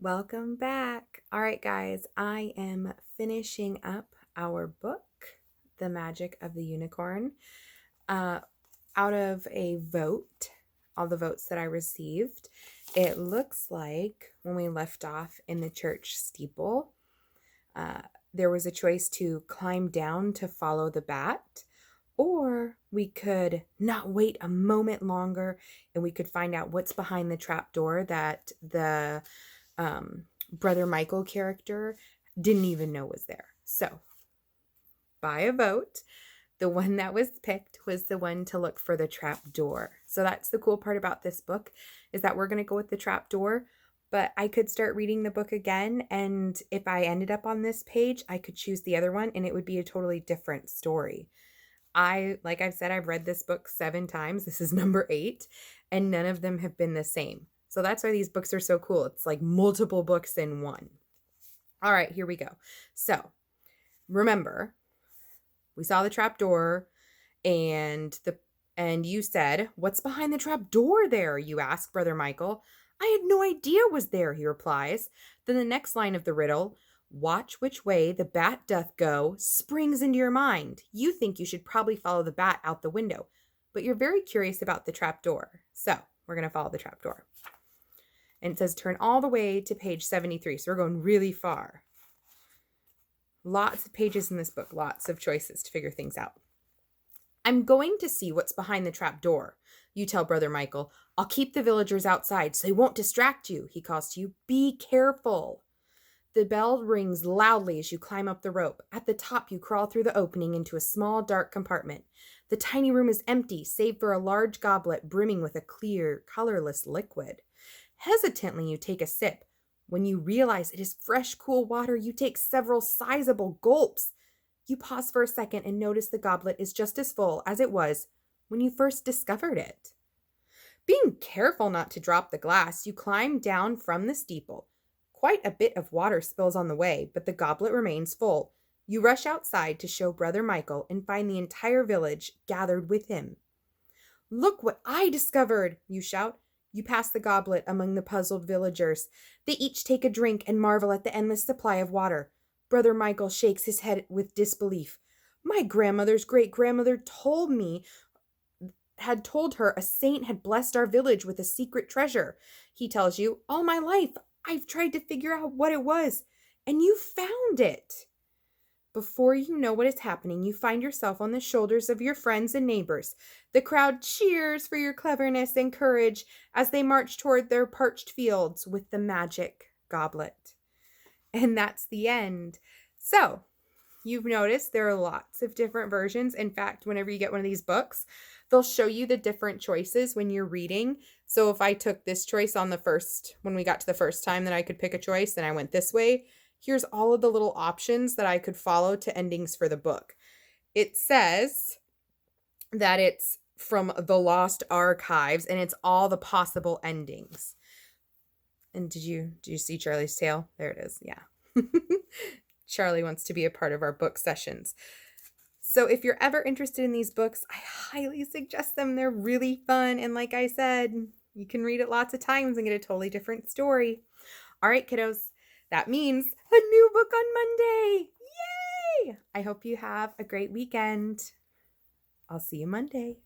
Welcome back. All right, guys, I am finishing up our book, The Magic of the Unicorn. Out of a vote, all the votes that I received, it looks like when we left off in the church steeple, there was a choice to climb down to follow the bat, or we could not wait a moment longer and we could find out what's behind the trap door that the Brother Michael character didn't even know was there. So, by a vote, the one that was picked was the one to look for the trap door. So that's the cool part about this book, is that we're going to go with the trap door, but I could start reading the book again, and if I ended up on this page, I could choose the other one and it would be a totally different story. Like I've said, I've read this book 7 times. This is number 8, and none of them have been the same. So that's why these books are so cool. It's like multiple books in one. All right, here we go. So remember, we saw the trap door, and you said, "What's behind the trap door there?" you asked Brother Michael. "I had no idea was there," he replies. Then the next line of the riddle, "Watch which way the bat doth go," springs into your mind. You think you should probably follow the bat out the window, but you're very curious about the trap door. So we're going to follow the trap door. And it says turn all the way to page 73. So we're going really far. Lots of pages in this book, lots of choices to figure things out. "I'm going to see what's behind the trap door," you tell Brother Michael. "I'll keep the villagers outside so they won't distract you," he calls to you. "Be careful." The bell rings loudly as you climb up the rope. At the top, you crawl through the opening into a small, dark compartment. The tiny room is empty, save for a large goblet brimming with a clear, colorless liquid. Hesitantly, you take a sip. When you realize it is fresh, cool water, you take several sizable gulps. You pause for a second and notice the goblet is just as full as it was when you first discovered it. Being careful not to drop the glass, you climb down from the steeple. Quite a bit of water spills on the way, but the goblet remains full. You rush outside to show Brother Michael and find the entire village gathered with him. "Look what I discovered," you shout. You pass the goblet among the puzzled villagers. They each take a drink and marvel at the endless supply of water. Brother Michael shakes his head with disbelief. "My grandmother's great-grandmother had told her a saint had blessed our village with a secret treasure," he tells you. "All my life, I've tried to figure out what it was, and you found it." Before you know what is happening, you find yourself on the shoulders of your friends and neighbors. The crowd cheers for your cleverness and courage as they march toward their parched fields with the magic goblet. And that's the end. So, you've noticed there are lots of different versions. In fact, whenever you get one of these books, they'll show you the different choices when you're reading. So if I took this choice when we got to the first time that I could pick a choice and I went this way, here's all of the little options that I could follow to endings for the book. It says that it's from the Lost Archives and it's all the possible endings. And did you see Charlie's tail? There it is. Yeah. Charlie wants to be a part of our book sessions. So if you're ever interested in these books, I highly suggest them. They're really fun. And like I said, you can read it lots of times and get a totally different story. All right, kiddos. That means a new book on Monday. Yay! I hope you have a great weekend. I'll see you Monday.